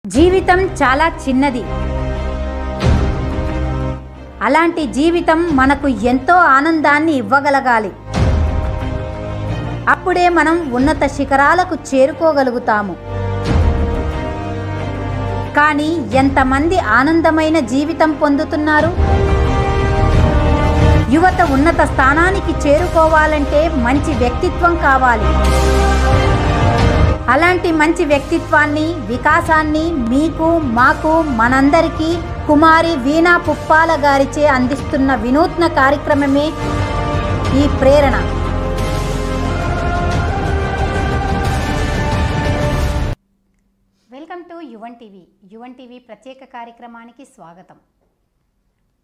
జీవితం చాలా చిన్నది. అలాంటి జీవితం మనకు ఎంతో ఆనందాన్ని ఇవ్వగలగాలి. అప్పుడే మనం ఉన్నత శిఖరాలకు చేరుకోగలుగుతాము. కానీ ఎంతమంది ఆనందమైన జీవితం పొందుతున్నారు? యువత ఉన్నత స్థానానికి చేరుకోవాలంటే మంచి వ్యక్తిత్వం కావాలి. అలాంటి మంచి వ్యక్తిత్వాన్ని, వికాసాన్ని మీకు, మాకు, మనందరికీ కుమారి వీణా పుప్పాల గారిచే అందిస్తున్న వినూత్న కార్యక్రమమే ఈ ప్రేరణ. Welcome to Yuvan TV. Yuvan TV ప్రత్యేక కార్యక్రమానికి స్వాగతం.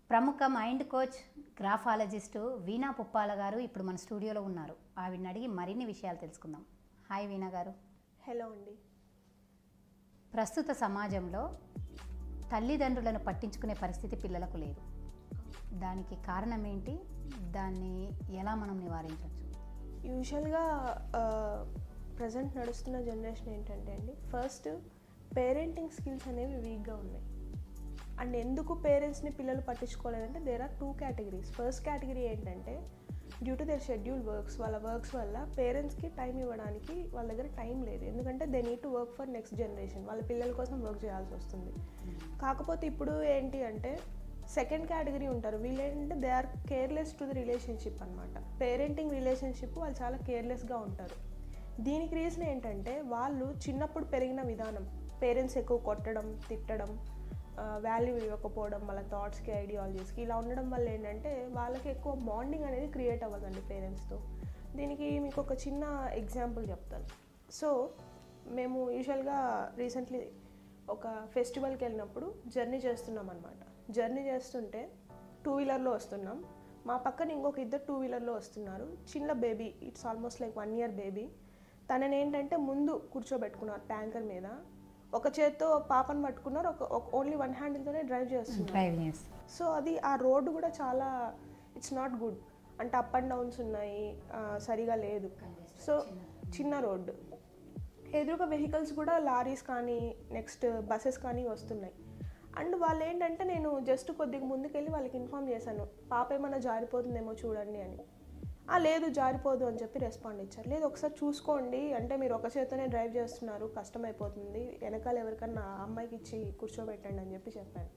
ప్రముఖ mind coach, graphologist Veena Puppala garu ఇప్పుడు మన స్టూడియోలో ఉన్నారు. ఆవిడని అడిగి మరిన్ని విషయాలు తెలుసుకుందాం. హాయ్ వీణా గారు. హలో అండి. ప్రస్తుత సమాజంలో తల్లిదండ్రులను పట్టించుకునే పరిస్థితి పిల్లలకు లేదు. దానికి కారణం ఏంటి? దాన్ని ఎలా మనం నివారించవచ్చు? యూజువల్గా ప్రజెంట్ నడుస్తున్న జనరేషన్ ఏంటంటే అండి, ఫస్ట్ పేరెంటింగ్ స్కిల్స్ అనేవి వీక్గా ఉన్నాయి. అండ్ ఎందుకు పేరెంట్స్ని పిల్లలు పట్టించుకోలేదంటే there are 2 categories. First category ఏంటంటే డ్యూ టు దేర్ షెడ్యూల్ వాళ్ళ వర్క్స్ వల్ల పేరెంట్స్కి టైం ఇవ్వడానికి వాళ్ళ దగ్గర టైం లేదు. ఎందుకంటే they need to work for next generation. వాళ్ళ పిల్లల కోసం వర్క్ చేయాల్సి వస్తుంది. కాకపోతే ఇప్పుడు ఏంటి అంటే సెకండ్ కేటగిరీ ఉంటారు. వీళ్ళు ఏంటంటే they are careless to the relationship అనమాట. పేరెంటింగ్ రిలేషన్షిప్ వాళ్ళు చాలా కేర్లెస్గా ఉంటారు. దీనికి రీజన్ ఏంటంటే వాళ్ళు చిన్నప్పుడు పెరిగిన విధానం, పేరెంట్స్ ఎక్కువ కొట్టడం, తిట్టడం, వాల్యూ ఇవ్వకపోవడం, వాళ్ళ థాట్స్కి, ఐడియాలజీస్కి ఇలా ఉండడం వల్ల ఏంటంటే వాళ్ళకి ఎక్కువ బాండింగ్ అనేది క్రియేట్ అవ్వదండి పేరెంట్స్తో. దీనికి మీకు ఒక చిన్న ఎగ్జాంపుల్ చెప్తాను. సో మేము యూజువల్గా రీసెంట్లీ ఒక ఫెస్టివల్కి వెళ్ళినప్పుడు జర్నీ చేస్తున్నాం అనమాట. జర్నీ చేస్తుంటే 2 వీలర్లో వస్తున్నాం. మా పక్కన ఇంకొక ఇద్దరు 2 వీలర్లో వస్తున్నారు. చిన్న baby, it's almost like 1 year baby. తనని ఏంటంటే ముందు కూర్చోబెట్టుకున్నారు ట్యాంకర్ మీద. ఒక చేత్తో పాపను పట్టుకున్నారు, ఓన్లీ 1 హ్యాండిల్తోనే డ్రైవ్ చేస్తున్నారు. సో అది ఆ రోడ్డు కూడా చాలా ఇట్స్ నాట్ గుడ్. అంటే అప్ అండ్ డౌన్స్ ఉన్నాయి, సరిగా లేదు. సో చిన్న రోడ్డు, ఎదురుగా వెహికల్స్ కూడా లారీస్ కానీ నెక్స్ట్ బస్సెస్ కానీ వస్తున్నాయి. అండ్ వాళ్ళు ఏంటంటే నేను జస్ట్ కొద్దిగా ముందుకెళ్ళి వాళ్ళకి ఇన్ఫామ్ చేశాను, పాప ఏమైనా జారిపోతుందేమో చూడండి అని. లేదు జారిపోదు అని చెప్పి రెస్పాండ్ ఇచ్చారు. లేదు ఒకసారి చూసుకోండి, అంటే మీరు ఒక చేతనే డ్రైవ్ చేస్తున్నారు, కష్టమైపోతుంది, వెనకాల ఎవరికన్నా అమ్మాయికి ఇచ్చి కూర్చోబెట్టండి అని చెప్పి చెప్పాను.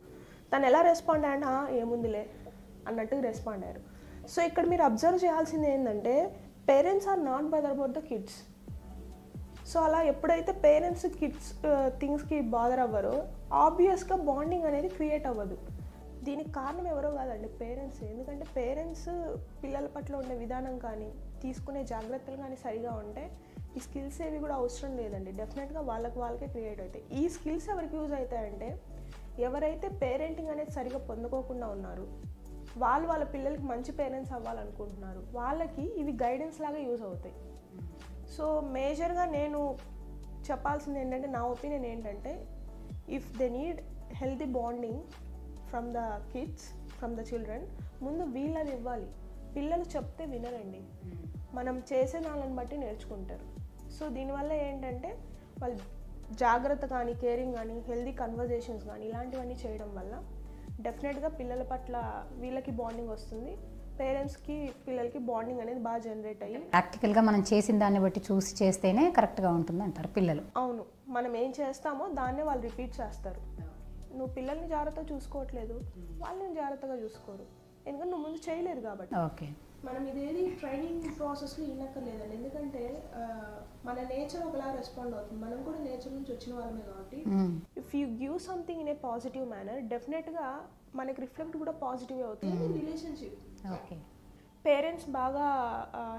తను ఎలా రెస్పాండ్ అయ్యాడు, ఏముందిలే అన్నట్టుగా రెస్పాండ్ అయ్యారు. సో ఇక్కడ మీరు అబ్జర్వ్ చేయాల్సింది ఏంటంటే parents are not bother about the kids. So అలా ఎప్పుడైతే పేరెంట్స్ కిడ్స్ థింగ్స్కి బాదర్ అవ్వరో ఆబ్వియస్గా బాండింగ్ అనేది క్రియేట్ అవ్వదు. దీనికి కారణం ఎవరో కాదండి, పేరెంట్స్. ఎందుకంటే పేరెంట్స్ పిల్లల పట్ల ఉండే విధానం కానీ తీసుకునే జాగ్రత్తలు కానీ సరిగా ఉంటే ఈ స్కిల్స్ ఏవి కూడా అవసరం లేదండి. డెఫినెట్గా వాళ్ళకే క్రియేట్ అవుతాయి. ఈ స్కిల్స్ ఎవరికి యూజ్ అవుతాయంటే ఎవరైతే పేరెంటింగ్ అనేది సరిగా పొందుకోకుండా ఉన్నారు, వాళ్ళ పిల్లలకి మంచి పేరెంట్స్ అవ్వాలనుకుంటున్నారు, వాళ్ళకి ఇవి గైడెన్స్ లాగా యూజ్ అవుతాయి. సో మేజర్గా నేను చెప్పాల్సింది ఏంటంటే, నా ఒపీనియన్ ఏంటంటే, if they need healthy bonding from the kids, from the children, ముందు వీళ్ళది ఇవ్వాలి. పిల్లలు చెప్తే వినరండి, మనం చేసే దానిని బట్టి నేర్చుకుంటారు. సో దీనివల్ల ఏంటంటే వాళ్ళు జాగ్రత్త కానీ, కేరింగ్ కానీ, హెల్దీ కన్వర్జేషన్స్ కానీ ఇలాంటివన్నీ చేయడం వల్ల డెఫినెట్గా పిల్లల పట్ల వీళ్ళకి బాండింగ్ వస్తుంది. పేరెంట్స్కి పిల్లలకి బాండింగ్ అనేది బాగా జనరేట్ అయ్యి ప్రాక్టికల్గా మనం చేసిన దాన్ని బట్టి చూసి చేస్తేనే కరెక్ట్గా ఉంటుంది అంటారు పిల్లలు. అవును, మనం ఏం చేస్తామో దాన్నే వాళ్ళు రిపీట్ చేస్తారు. నువ్వు పిల్లల్ని జాగ్రత్తగా చూసుకోవట్లేదు, వాళ్ళని జాగ్రత్తగా చూసుకోరు, ఎందుకంటే నువ్వు ముందు చేయలేదు కాబట్టి. ఓకే, మనం ఇదేది ట్రైనింగ్ ప్రాసెస్లో ఇనక్కర్లేదండి. ఎందుకంటే మన నేచర్ ఒకలా రెస్పాండ్ అవుతుంది. మనం కూడా నేచర్ నుంచి వచ్చిన వాళ్ళమే కాబట్టి if you give something in a positive manner, డెఫినెట్గా మనకి రిఫ్లెక్ట్ కూడా పాజిటివ్ అవుతుంది రిలేషన్షిప్. ఓకే, పేరెంట్స్ బాగా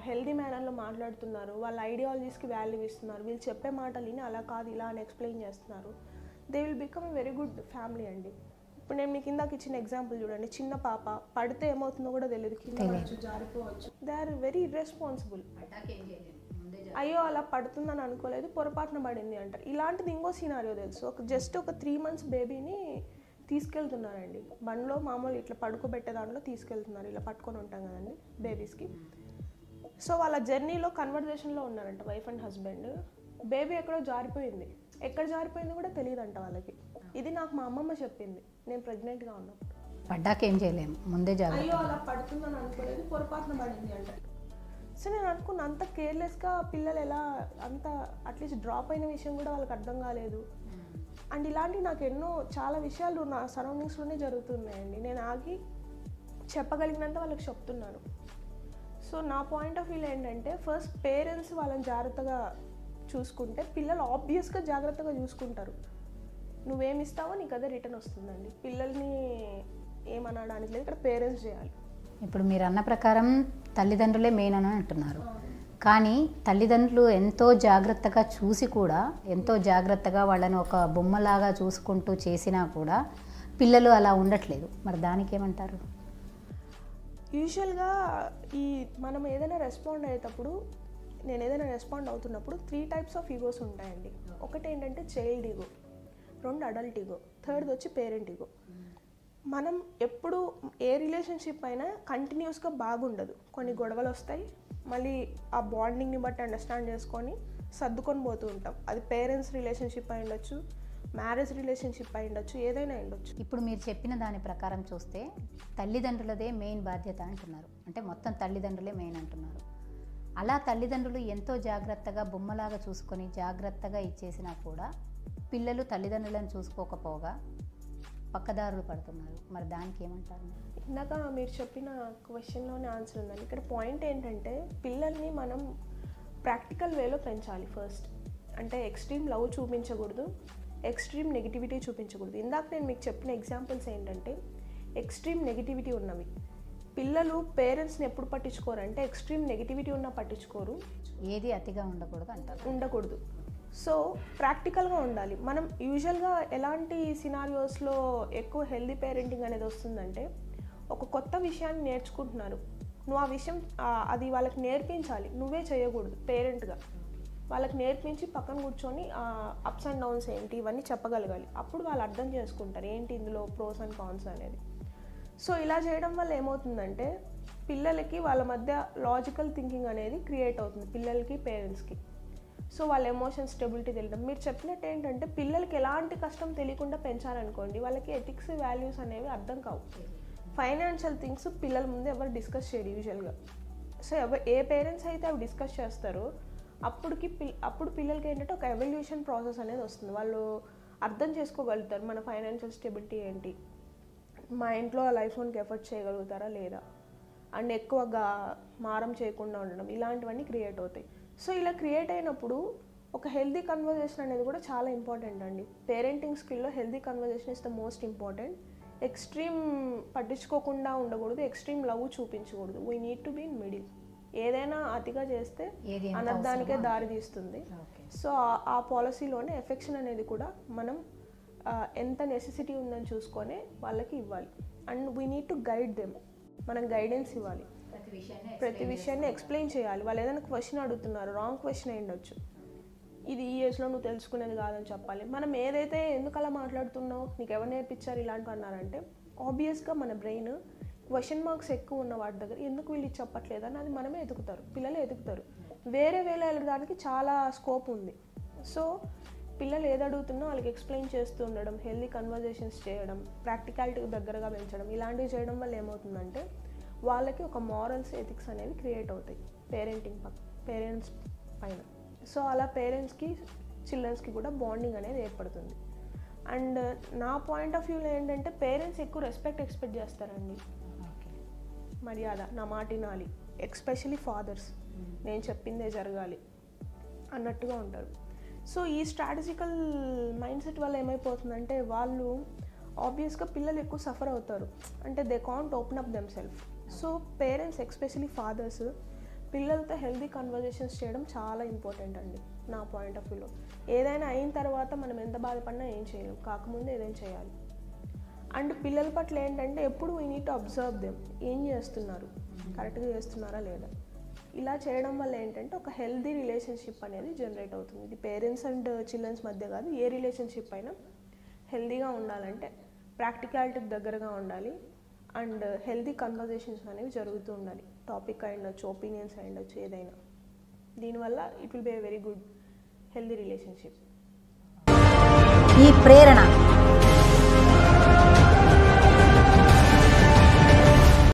హెల్దీ మేనర్లో మాట్లాడుతున్నారు, వాళ్ళ ఐడియాలజీస్కి వాల్యూ ఇస్తున్నారు, వీళ్ళు చెప్పే మాటలు విని అలా కాదు ఇలా అని ఎక్స్ప్లెయిన్ చేస్తున్నారు, they will become a very good family అండి. ఇప్పుడు నేను మీకు ఇందాక ఇచ్చిన ఎగ్జాంపుల్ చూడండి, చిన్న పాప పడితే ఏమవుతుందో కూడా తెలియదు, కింద పడవచ్చు, జారిపోవచ్చు. They are very irresponsible. అయ్యో అలా పడుతుందని అనుకోలేదు, పొరపాటున పడింది అంటారు. ఇలాంటిది ఇంకో సినారియో తెలుసు. జస్ట్ ఒక 3 months బేబీని తీసుకెళ్తున్నారండి బండ్లో, మామూలు ఇట్లా పడుకోబెట్టే దాంట్లో తీసుకెళ్తున్నారు, ఇలా పట్టుకొని ఉంటాం కదండి బేబీస్కి. సో వాళ్ళ జర్నీలో కన్వర్జేషన్లో ఉన్నారంట వైఫ్ అండ్ హస్బెండ్. బేబీ ఎక్కడో జారిపోయింది. ఎక్కడ జారిపోయిందో కూడా తెలియదంట వాళ్ళకి. ఇది నాకు మా అమ్మమ్మ చెప్పింది నేను ప్రెగ్నెంట్గా ఉన్నప్పుడు. పడ్డాక ఏం చేయలేము, ముందే జాగ్రత్త. అయ్యో అలా పడుతుందని అనుకోలేదు, పొరపాటున పడింది అంట. సో నేను అనుకున్న అంత కేర్లెస్గా పిల్లలు ఎలా అంత అట్లీస్ట్ డ్రాప్ అయిన విషయం కూడా వాళ్ళకి అర్థం కాలేదు. అండ్ ఇలాంటివి నాకు ఎన్నో చాలా విషయాలు నా సరౌండింగ్స్లోనే జరుగుతున్నాయండి. నేను ఆగి చెప్పగలిగినంత వాళ్ళకి చెప్తున్నాను. సో నా పాయింట్ ఆఫ్ వ్యూలో ఏంటంటే ఫస్ట్ పేరెంట్స్ వాళ్ళని జాగ్రత్తగా చూసుకుంటే పిల్లలు ఆబ్వియస్గా జాగ్రత్తగా చూసుకుంటారు. నువ్వేమిస్తావో నీకు అదే రిటర్న్ వస్తుందండి. పిల్లల్ని ఏమనడానికి లేదు, ఇక్కడ పేరెంట్స్ చేయాలి. ఇప్పుడు మీరు అన్న ప్రకారం తల్లిదండ్రులే మెయిన్ అని అంటున్నారు. కానీ తల్లిదండ్రులు ఎంతో జాగ్రత్తగా చూసి కూడా, ఎంతో జాగ్రత్తగా వాళ్ళని ఒక బొమ్మలాగా చూసుకుంటూ చేసినా కూడా పిల్లలు అలా ఉండట్లేదు. మరి దానికి ఏమంటారు? యూజువల్గా మనం ఏదైనా రెస్పాండ్ అయ్యేటప్పుడు, నేను ఏదైనా రెస్పాండ్ అవుతున్నప్పుడు 3 types ఆఫ్ ఈగోస్ ఉంటాయండి. ఒకటి ఏంటంటే child ego, 2 adult ego, 3rd వచ్చి పేరెంట్ ఈగో. మనం ఎప్పుడు ఏ రిలేషన్షిప్ అయినా కంటిన్యూస్గా బాగుండదు. కొన్ని గొడవలు వస్తాయి, మళ్ళీ ఆ బాండింగ్ని బట్టి అండర్స్టాండ్ చేసుకొని సర్దుకొని పోతూ ఉంటాం. అది పేరెంట్స్ రిలేషన్షిప్ అయి ఉండొచ్చు, మ్యారేజ్ రిలేషన్షిప్ అయి ఉండొచ్చు, ఏదైనా ఉండొచ్చు. ఇప్పుడు మీరు చెప్పిన దాని ప్రకారం చూస్తే తల్లిదండ్రులదే మెయిన్ బాధ్యత అంటున్నారు. అంటే మొత్తం తల్లిదండ్రులే మెయిన్ అంటున్నారు. అలా తల్లిదండ్రులు ఎంతో జాగ్రత్తగా బొమ్మలాగా చూసుకొని జాగ్రత్తగా ఇచ్చేసినా కూడా పిల్లలు తల్లిదండ్రులను చూసుకోకపోగా పక్కదారులు పడుతున్నారు. మరి దానికి ఏమంటారు? ఇందాక మీరు చెప్పిన క్వశ్చన్లోనే ఆన్సర్ ఉందండి. ఇక్కడ పాయింట్ ఏంటంటే పిల్లల్ని మనం ప్రాక్టికల్ వేలో పెంచాలి ఫస్ట్. అంటే ఎక్స్ట్రీమ్ లవ్ చూపించకూడదు, ఎక్స్ట్రీమ్ నెగిటివిటీ చూపించకూడదు. ఇందాక నేను మీకు చెప్పిన ఎగ్జాంపుల్స్ ఏంటంటే ఎక్స్ట్రీమ్ నెగిటివిటీ ఉన్నవి. పిల్లలు పేరెంట్స్ని ఎప్పుడు పట్టించుకోరు అంటే ఎక్స్ట్రీమ్ నెగిటివిటీ ఉన్నా పట్టించుకోరు. ఏది అతిగా ఉండకూడదు అంటారు. ఉండకూడదు. సో ప్రాక్టికల్గా ఉండాలి. మనం యూజువల్గా ఎలాంటి సినారియోస్లో ఎక్కువ హెల్దీ పేరెంటింగ్ అనేది వస్తుందంటే ఒక కొత్త విషయాన్ని నేర్చుకుంటున్నారు, నువ్వు ఆ విషయం అది వాళ్ళకి నేర్పించాలి, నువ్వే చేయకూడదు. పేరెంట్గా వాళ్ళకి నేర్పించి పక్కన కూర్చొని అప్స్ అండ్ డౌన్స్ ఏంటి ఇవన్నీ చెప్పగలగాలి. అప్పుడు వాళ్ళు అర్థం చేసుకుంటారు ఏంటి ఇందులో ప్రోస్ అండ్ కాన్స్ అనేది. సో ఇలా చేయడం వల్ల ఏమవుతుందంటే పిల్లలకి వాళ్ళ మధ్య లాజికల్ థింకింగ్ అనేది క్రియేట్ అవుతుంది, పిల్లలకి పేరెంట్స్కి. సో వాళ్ళ ఎమోషన్ స్టెబిలిటీ తెలియడం. మీరు చెప్పినట్టు ఏంటంటే పిల్లలకి ఎలాంటి కష్టం తెలియకుండా పెంచాలనుకోండి, వాళ్ళకి ఎథిక్స్ వాల్యూస్ అనేవి అర్థం కావు. ఫైనాన్షియల్ థింగ్స్ పిల్లల ముందు ఎవరు డిస్కస్ చేయరు యూజువల్గా. సో ఏ పేరెంట్స్ అయితే అవి డిస్కస్ చేస్తారో అప్పుడు పిల్లలకి ఏంటంటే ఒక ఎవల్యూషన్ ప్రాసెస్ అనేది వస్తుంది. వాళ్ళు అర్థం చేసుకోగలుగుతారు మన ఫైనాన్షియల్ స్టెబిలిటీ ఏంటి, మా ఇంట్లో లైఫ్ లోన్కి ఎఫర్ట్ చేయగలుగుతారా లేదా, అండ్ ఎక్కువగా మారం చేయకుండా ఉండడం, ఇలాంటివన్నీ క్రియేట్ అవుతాయి. సో ఇలా క్రియేట్ అయినప్పుడు ఒక హెల్దీ కన్వర్జేషన్ అనేది కూడా చాలా ఇంపార్టెంట్ అండి. పేరెంటింగ్ స్కిల్లో healthy conversation is the most important. Extreme పట్టించుకోకుండా ఉండకూడదు, ఎక్స్ట్రీమ్ లవ్ చూపించకూడదు. We need to be in middle. ఏదైనా అతిగా చేస్తే అనర్థానికే దారి తీస్తుంది. సో ఆ పాలసీలోనే ఎఫెక్షన్ అనేది కూడా మనం ఎంత నెసెసిటీ ఉందని చూసుకొని వాళ్ళకి ఇవ్వాలి. And we need to guide them. మనం గైడెన్స్ ఇవ్వాలి, ప్రతి విషయాన్ని ఎక్స్ప్లెయిన్ చేయాలి. వాళ్ళు ఏదైనా క్వశ్చన్ అడుగుతున్నారు, రాంగ్ క్వశ్చన్ అయి ఉండొచ్చు, ఇది ఈ ఏజ్లో నువ్వు తెలుసుకునేది కాదని చెప్పాలి. మనం ఏదైతే ఎందుకు అలా మాట్లాడుతున్నావు, నీకు ఎవరు నేర్పించారు ఇలాంటివి అన్నారంటే ఆబ్వియస్గా మన బ్రెయిన్ క్వశ్చన్ మార్క్స్ ఎక్కువ ఉన్న వాటి దగ్గర ఎందుకు వీళ్ళు చెప్పట్లేదని అది మనమే ఎదుగుతారు, పిల్లలే ఎదుగుతారు. వేరే వేళ వెళ్ళడానికి చాలా స్కోప్ ఉంది. సో పిల్లలు ఏది అడుగుతున్నా వాళ్ళకి ఎక్స్ప్లెయిన్ చేస్తూ ఉండడం, హెల్దీ కన్వర్జేషన్స్ చేయడం, ప్రాక్టికాలిటీకి దగ్గరగా పెంచడం, ఇలాంటివి చేయడం వల్ల ఏమవుతుందంటే వాళ్ళకి ఒక మారల్స్ ఎథిక్స్ అనేవి క్రియేట్ అవుతాయి పేరెంట్స్ పైన. సో అలా పేరెంట్స్కి చిల్డ్రన్స్కి కూడా బాండింగ్ అనేది ఏర్పడుతుంది. అండ్ నా పాయింట్ ఆఫ్ వ్యూలో ఏంటంటే పేరెంట్స్ ఎక్కువ రెస్పెక్ట్ ఎక్స్పెక్ట్ చేస్తారండి, మర్యాద, నా మాట వినాలి, ఎస్పెషలీ ఫాదర్స్, నేను చెప్పిందే జరగాలి అన్నట్టుగా ఉంటారు. సో ఈ స్ట్రాటజికల్ మైండ్ సెట్ వల్ల ఏమైపోతుందంటే వాళ్ళు ఆబ్వియస్గా పిల్లలు ఎక్కువ సఫర్ అవుతారు. అంటే they can't open up them self. So parents especially fathers పిల్లలతో హెల్దీ కన్వర్జేషన్స్ చేయడం చాలా ఇంపార్టెంట్ అండి నా పాయింట్ ఆఫ్ వ్యూలో. ఏదైనా అయిన తర్వాత మనం ఎంత బాధపడినా ఏం చేయలేం, కాకముందే ఏదైనా చేయాలి. అండ్ పిల్లల పట్ల ఏంటంటే ఎప్పుడు we need to observe them, ఏం చేస్తున్నారు, కరెక్ట్గా చేస్తున్నారా లేదా. ఇలా చేయడం వల్ల ఏంటంటే ఒక హెల్దీ రిలేషన్షిప్ అనేది జనరేట్ అవుతుంది. ఇది పేరెంట్స్ అండ్ చిల్డ్రన్స్ మధ్య కాదు, ఏ రిలేషన్షిప్ అయినా హెల్దీగా ఉండాలంటే ప్రాక్టికాలిటీకి దగ్గరగా ఉండాలి అండ్ హెల్దీ కన్వర్జేషన్స్ అనేవి జరుగుతూ ఉండాలి. టాపిక్ అయి ఉండొచ్చు, ఒపీనియన్స్ అయి ఉండొచ్చు, ఏదైనా. దీనివల్ల it will be a very good healthy relationship. Prerana